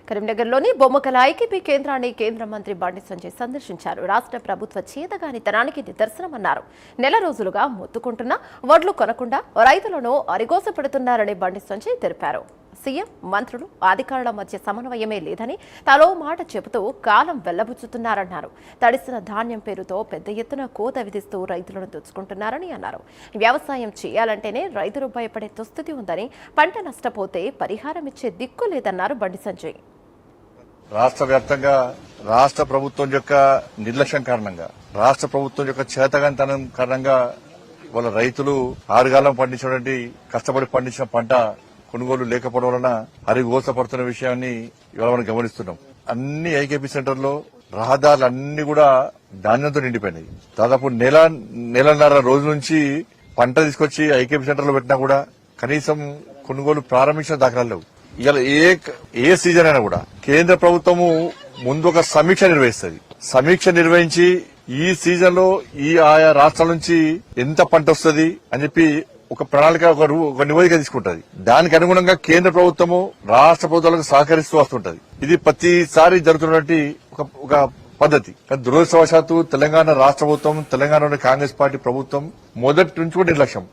కరీంనగర్లోని బొమ్మకల ఐకేపీ కేంద్రాన్ని కేంద్ర మంత్రి బండి సంజయ్ సందర్శించారు. రాష్ట్ర ప్రభుత్వ చేతగానితనానికి నిదర్శనమన్నారు. నెల రోజులుగా మొత్తుకుంటున్నా వడ్లు కొనకుండా రైతులను అరిగోసపెడుతున్నారని బండి సంజయ్ తెలిపారు. సీఎం, మంత్రులు, అధికారుల మధ్య సమన్వయమే లేదని తలో మాట చెబుతూ కాలం వెళ్లబుచ్చుతున్నారన్నారు. తడిసిన ధాన్యం పేరుతో పెద్ద ఎత్తున కోత విధిస్తూ రైతులను దోచుకుంటున్నారని అన్నారు. వ్యవసాయం చేయాలంటేనే రైతులు భయపడే దుస్థితి ఉందని, పంట నష్టపోతే పరిహారం ఇచ్చే దిక్కు లేదన్నారు బండి సంజయ్. రాష్ట్ర వ్యాప్తంగా రాష్ట్ర ప్రభుత్వం యొక్క నిర్లక్ష్యం కారణంగా, రాష్ట్ర ప్రభుత్వం యొక్క చేతగానితనం కారణంగా వాళ్ళ రైతులు ఆరుగాలం పండించినటువంటి కష్టపడి పండించిన పంట కొనుగోలు లేకపోవడం వలన అరిగోసపడుతున్న విషయాన్ని ఇవాళ మనం గమనిస్తున్నాం. అన్ని ఐకేపీ సెంటర్లో రహదారులు అన్ని కూడా ధాన్యంతో నిండిపోయినాయి. దాదాపు నెలన్నర రోజుల నుంచి పంట తీసుకొచ్చి ఐకేపీ సెంటర్లో పెట్టినా కూడా కనీసం కొనుగోలు ప్రారంభించిన దాఖలాలు లేవు. ఇవాళ ఏ సీజన్ అయినా కూడా కేంద్ర ప్రభుత్వము ముందు ఒక సమీక్ష నిర్వహిస్తుంది. సమీక్ష నిర్వహించి ఈ సీజన్ లో ఆయా రాష్ట్రాల నుంచి ఎంత పంట వస్తుంది అని చెప్పి ఒక ప్రణాళిక, ఒక నివేదిక తీసుకుంటది. దానికి అనుగుణంగా కేంద్ర ప్రభుత్వము రాష్ట్ర ప్రభుత్వాలకు సహకరిస్తూ వస్తుంటది. ఇది ప్రతిసారి జరుగుతున్నటువంటి ఒక పద్ధతి. కానీ దురదృష్టవశాత్తు తెలంగాణ రాష్ట్ర ప్రభుత్వం, తెలంగాణలోని కాంగ్రెస్ పార్టీ ప్రభుత్వం మొదటి నుంచి కూడా నిర్లక్ష్యం.